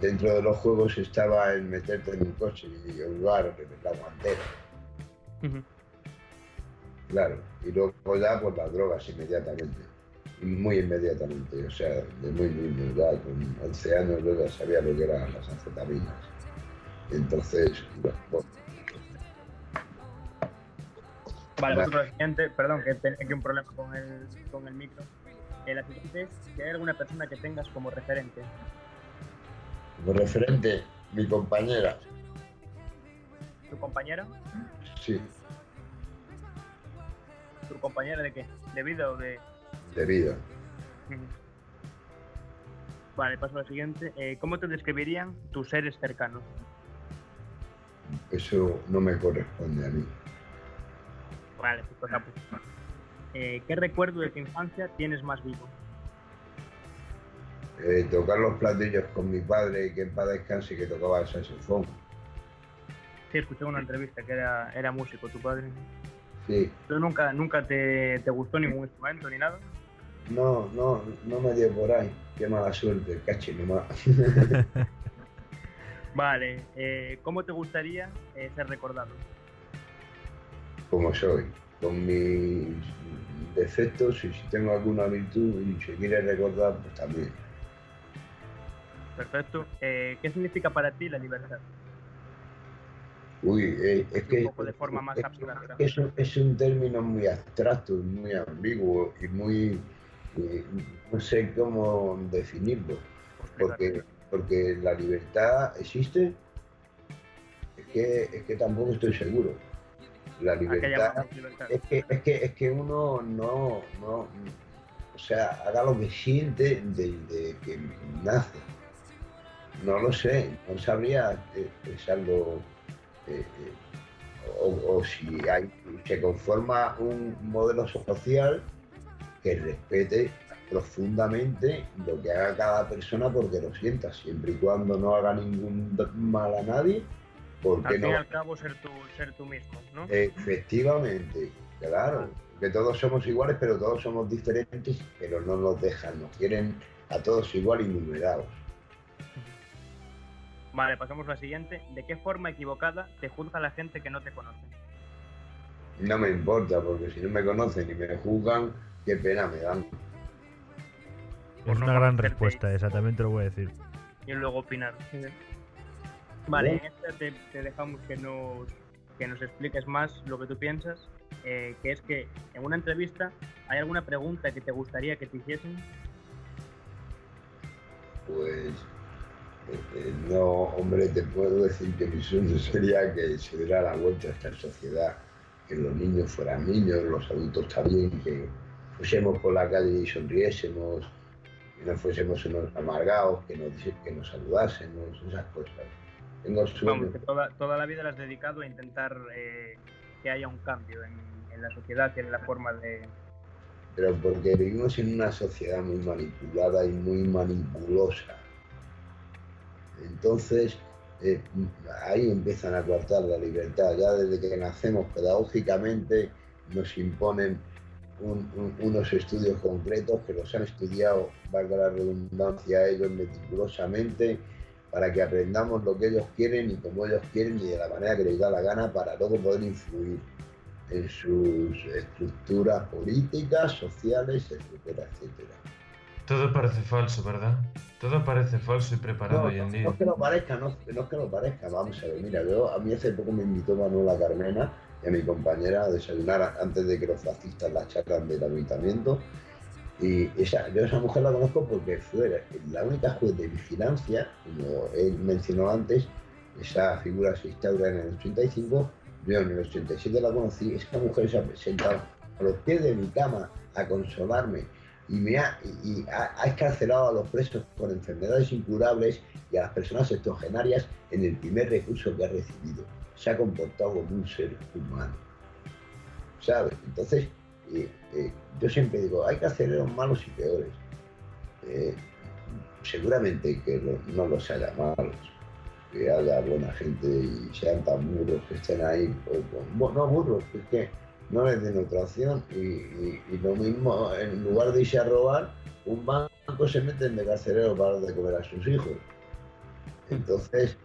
dentro de los juegos estaba el meterte en un coche y jugar la guantera. Claro, y luego ya pues las drogas inmediatamente, muy inmediatamente, o sea, de muy niño, ya con 11 años yo ya sabía lo que eran las anfetaminas. Entonces, bueno. Vale, vamos con la siguiente. Perdón, que tengo aquí un problema con el micro. La siguiente es si hay alguna persona que tengas como referente. Como referente, mi compañera. ¿Tu compañera? Sí, ¿Tu compañera de qué? ¿De vida o de...? de vida. Vale, paso a la siguiente. ¿Cómo te describirían tus seres cercanos? Eso no me corresponde a mí. Vale, pues pasamos. ¿Qué recuerdo de tu infancia tienes más vivo? Tocar los platillos con mi padre, que en paz descanse, que tocaba el saxofón. Sí, escuché una entrevista que era músico, tu padre. Sí, ¿Tú nunca te gustó ningún instrumento ni nada? no me dio por ahí. Qué mala suerte, cachi nomás. Vale, ¿cómo te gustaría ser recordado? Como soy, con mis defectos, y si tengo alguna virtud y se quiere recordar, pues también. Perfecto. ¿Qué significa para ti la libertad? Uy, es que Un poco de forma más abstracta. es un término muy abstracto, muy ambiguo y muy, no sé cómo definirlo, porque la libertad existe, es que tampoco estoy seguro. La libertad es que uno no, o sea, haga lo que siente desde que nace. No lo sé, no sabría expresarlo. O si se conforma un modelo social que respete profundamente lo que haga cada persona porque lo sienta, siempre y cuando no haga ningún mal a nadie ¿Por qué Al fin y no? al cabo, ser tú mismo, ¿no? Efectivamente, claro, que todos somos iguales, pero todos somos diferentes, pero no nos dejan, nos quieren a todos igual y numerados. Vale, pasamos a la siguiente. ¿De qué forma equivocada te juzga la gente que no te conoce? No me importa, porque si no me conocen y me juzgan, qué pena me dan. Es una gran respuesta esa, también te lo voy a decir. Y luego opinar. Vale, en esta te dejamos que nos expliques más lo que tú piensas, que es que en una entrevista, ¿hay alguna pregunta que te gustaría que te hiciesen? Pues no, hombre, te puedo decir que mi sueño sería que se diera la vuelta a esta sociedad, que los niños fueran niños, los adultos también, que fuésemos por la calle y sonriésemos, que no fuésemos unos amargados, que nos saludásemos, esas cosas. Tengo sueños. Vamos, que toda la vida la has dedicado a intentar que haya un cambio en la sociedad y en la forma de... Pero porque vivimos en una sociedad muy manipulada y muy manipulosa. Entonces, ahí empiezan a coartar la libertad. Ya desde que nacemos pedagógicamente nos imponen unos estudios concretos que los han estudiado, valga la redundancia, ellos meticulosamente, para que aprendamos lo que ellos quieren y como ellos quieren y de la manera que les da la gana, para luego poder influir en sus estructuras políticas, sociales, etcétera, etcétera. Todo parece falso, ¿verdad? Todo parece falso y preparado hoy en día. No es que lo parezca, no es que lo parezca. Vamos a ver, mira, a mí hace poco me invitó Manuela Carmena y a mi compañera a desayunar antes de que los fascistas la echaran del ayuntamiento. Y yo a esa mujer la conozco porque fue la única juez de vigilancia, como él mencionó antes. Esa figura se instaura en el 85, yo en el 87 la conocí. Esa mujer se ha presentado a los pies de mi cama a consolarme y ha escarcelado a los presos con enfermedades incurables y a las personas octogenarias en el primer recurso que ha recibido. Se ha comportado como un ser humano, ¿sabes? Entonces, yo siempre digo, hay carceleros malos y peores. Seguramente que no los haya malos, que haya buena gente y sean tan burros que estén ahí, no burros, es que no les den otra opción y lo mismo, en lugar de irse a robar, un banco se meten de carcelero para dar de comer a sus hijos. Entonces,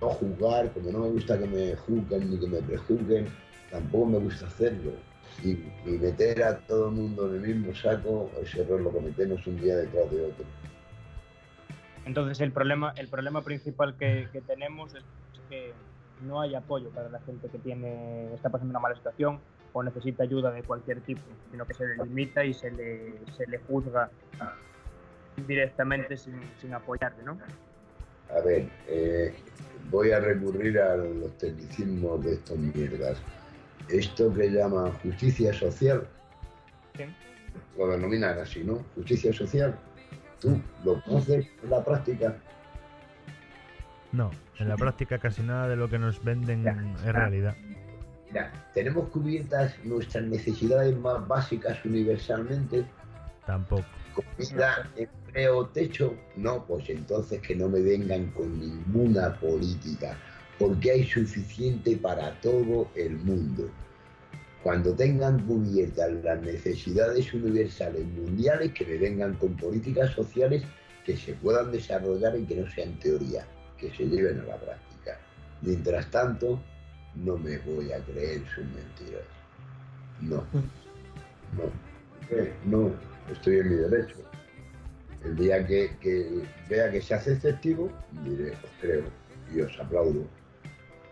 no juzgar, como no me gusta que me juzguen ni que me prejuzguen, tampoco me gusta hacerlo. Y meter a todo el mundo en el mismo saco, ese error lo cometemos un día detrás de otro. Entonces el problema principal que tenemos es que no hay apoyo para la gente que está pasando una mala situación o necesita ayuda de cualquier tipo, sino que se le limita y se le juzga directamente sin apoyarle, ¿no? A ver, voy a recurrir a los tecnicismos de estos mierdas. Esto que llaman justicia social, ¿sí? Lo denominan así, ¿no? Justicia social. ¿Tú lo conoces en la práctica? No, en la práctica casi nada de lo que nos venden es realidad. Mira, ¿tenemos cubiertas nuestras necesidades más básicas universalmente? Tampoco. ¿Comida, empleo, techo? No, pues entonces que no me vengan con ninguna política, porque hay suficiente para todo el mundo. Cuando tengan cubiertas las necesidades universales mundiales, que me vengan con políticas sociales que se puedan desarrollar y que no sean teoría, que se lleven a la práctica. Mientras tanto, no me voy a creer sus mentiras. No, estoy en mi derecho. El día que vea que se hace efectivo, diré, os creo y os aplaudo.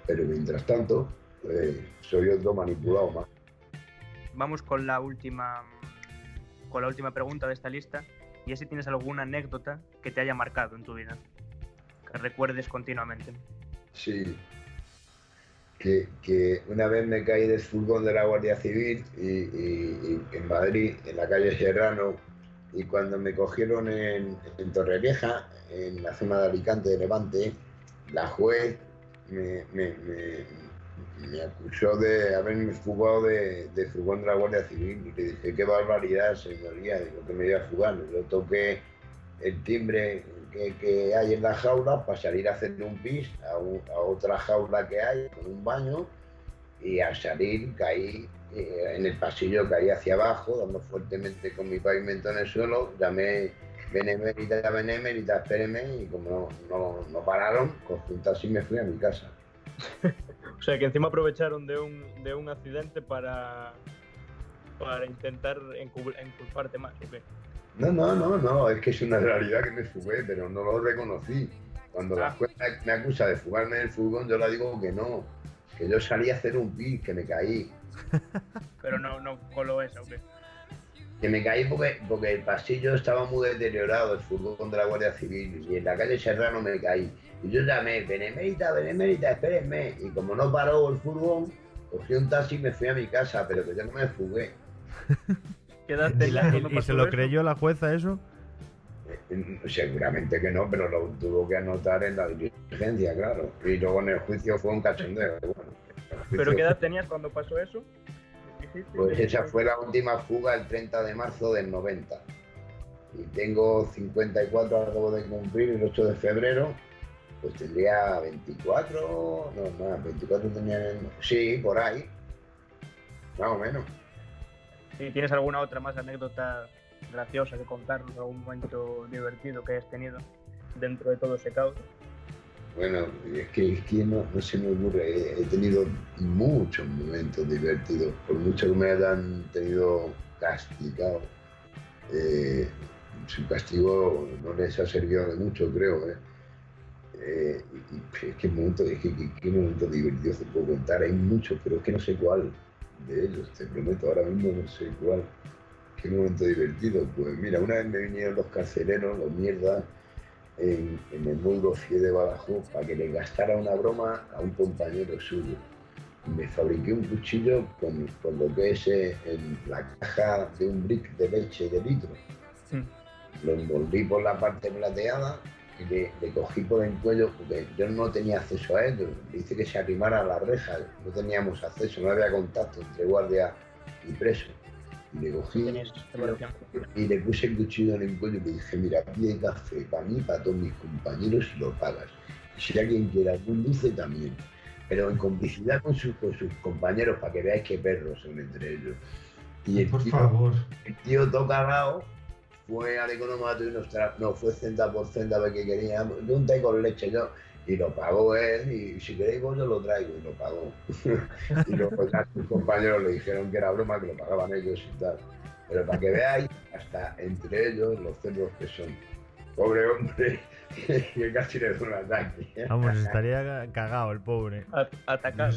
Pero mientras tanto, soy otro manipulado más. Vamos con la última pregunta de esta lista, y es si tienes alguna anécdota que te haya marcado en tu vida, que recuerdes continuamente. Sí, que una vez me caí del furgón de la Guardia Civil y en Madrid, en la calle Serrano, y cuando me cogieron en Torrevieja, en la zona de Alicante de Levante, la juez me acusó de haberme fugado del furgón de la Guardia Civil y le dije, qué barbaridad, señoría, digo que me iba a fugar. Yo toqué el timbre que hay en la jaula para salir a hacer un pis a otra jaula que hay con un baño, y al salir caí en el pasillo, caí hacia abajo, dando fuertemente con mi pavimento en el suelo, llamé benemérita, espéreme, y como no pararon, cogí un taxi y me fui a mi casa. O sea, que encima aprovecharon de un accidente para intentar enculparte más, ¿o qué? No, es que es una realidad que me fugué, pero no lo reconocí. Cuando la jueza me acusa de fugarme del furgón, yo le digo que no, que yo salí a hacer un pis, que me caí. Pero no coló esa, ¿o qué? Que me caí porque el pasillo estaba muy deteriorado, el furgón de la Guardia Civil, y en la calle Serrano me caí. Y yo llamé, benemérita, espérenme. Y como no paró el furgón, cogí un taxi y me fui a mi casa, pero que yo no me fugué. ¿Y se lo creyó la jueza eso? Seguramente que no, pero lo tuvo que anotar en la diligencia, claro. Y luego en el juicio fue un cachondeo. Bueno, ¿pero qué edad tenías cuando pasó eso? Pues esa fue la última fuga el 30 de marzo del 90. Y tengo 54, acabo de cumplir el 8 de febrero. Pues tendría 24, no, más, 24 tenía, sí, por ahí, más o menos. ¿Y tienes alguna otra más anécdota graciosa que contarnos, algún momento divertido que hayas tenido dentro de todo ese caos? Bueno, es que no se me ocurre, he tenido muchos momentos divertidos, por mucho que me hayan tenido castigado. Su castigo no les ha servido de mucho, creo, ¿Qué momento divertido se puedo contar? Hay muchos, pero es que no sé cuál de ellos, te prometo, ahora mismo no sé cuál. ¿Qué momento divertido? Pues mira, una vez me vinieron los carceleros, los mierdas, en el Musgo Fiel de Badajoz para que le gastara una broma a un compañero suyo. Y me fabriqué un cuchillo con lo que es en la caja de un brick de leche de litro. Lo envolví por la parte plateada y le cogí por el cuello, porque yo no tenía acceso a él, le hice que se arrimara a la reja, no teníamos acceso, no había contacto entre guardia y preso. Y le cogí y le puse el cuchillo en el cuello y le dije, mira, pide café para mí, para todos mis compañeros y lo pagas. Y si alguien quiere algún dulce también, pero en complicidad con sus compañeros, para que veáis qué perros son entre ellos. Y por favor. El tío tocado fue al economato y fue centa por centa porque quería un té con leche yo, y lo pagó él, y si queréis vos yo lo traigo, y lo pagó. Y luego ya sus compañeros le dijeron que era broma, que lo pagaban ellos y tal. Pero para que veáis, hasta entre ellos, los cerdos que son. Pobre hombre, que casi le dio un ataque. Vamos, estaría cagado el pobre. Atacado.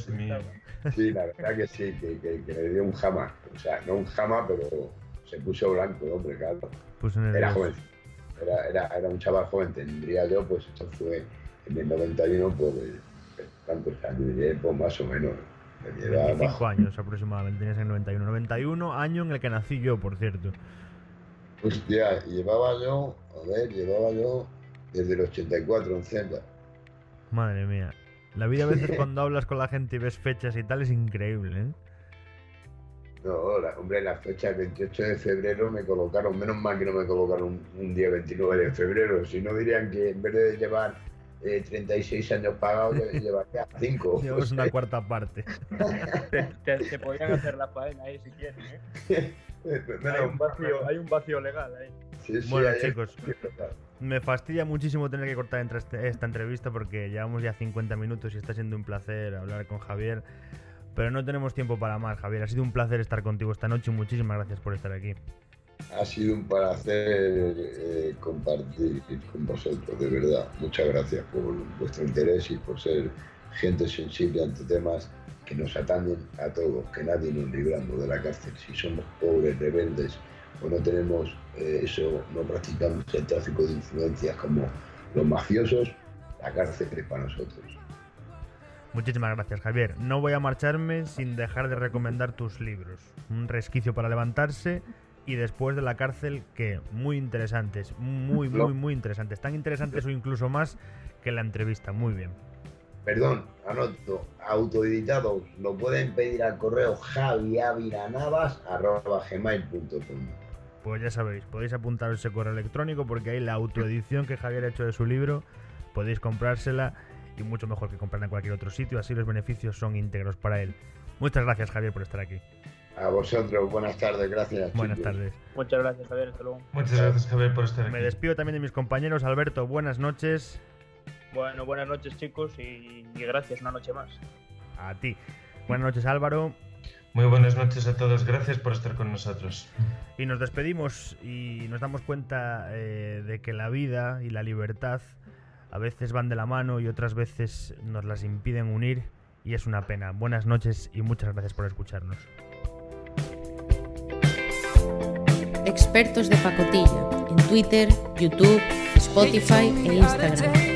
Sí, la verdad que sí, que le dio un jama. O sea, no un jama, pero se puso blanco el hombre, claro. Era joven, era un chaval joven, tendría yo, pues esto fue en el 91, pues tantos años, pues más o menos. 25 años aproximadamente, tenías en el 91. 91, año en el que nací yo, por cierto. Hostia, llevaba yo desde el 84 en Zelda. Madre mía. La vida a veces cuando hablas con la gente y ves fechas y tal es increíble, ¿eh? No, hombre, la fecha del 28 de febrero me colocaron, menos mal que no me colocaron un día 29 de febrero, si no dirían que en vez de llevar 36 años pagados, llevaría 5. Llevas una cuarta parte. Te podrían hacer la faena ahí si quieren, ¿eh? Hay un vacío legal ahí. Sí, bueno, chicos, me fastidia muchísimo tener que cortar esta entrevista porque llevamos ya 50 minutos y está siendo un placer hablar con Javier. Pero no tenemos tiempo para más, Javier. Ha sido un placer estar contigo esta noche. Muchísimas gracias por estar aquí. Ha sido un placer compartir con vosotros, de verdad. Muchas gracias por vuestro interés y por ser gente sensible ante temas que nos atañen a todos, que nadie nos libramos de la cárcel. Si somos pobres, rebeldes o no tenemos no practicamos el tráfico de influencias como los mafiosos, la cárcel es para nosotros. Muchísimas gracias, Javier. No voy a marcharme sin dejar de recomendar tus libros. Un resquicio para levantarse y después de la cárcel, que muy interesantes, muy interesantes. Tan interesantes o incluso más que la entrevista. Muy bien. Perdón, anoto, autoeditados, lo pueden pedir al correo javiavilanavas@gmail.com. Pues ya sabéis, podéis apuntaros ese correo electrónico porque ahí la autoedición que Javier ha hecho de su libro podéis comprársela y mucho mejor que comprarla en cualquier otro sitio, así los beneficios son íntegros para él. Muchas gracias, Javier, por estar aquí. A vosotros, buenas tardes, gracias. Buenas chicos. tardes. Muchas gracias, Javier. Hasta luego. Muchas gracias, Javier, por estar aquí. Me despido también de mis compañeros. Alberto, buenas noches. Bueno, buenas noches, chicos, y gracias una noche más. A ti. Buenas noches, Álvaro. Muy buenas noches a todos, gracias por estar con nosotros. Y nos despedimos y nos damos cuenta de que la vida y la libertad a veces van de la mano y otras veces nos las impiden unir y es una pena. Buenas noches y muchas gracias por escucharnos. Expertos de Pacotilla en Twitter, YouTube, Spotify e Instagram.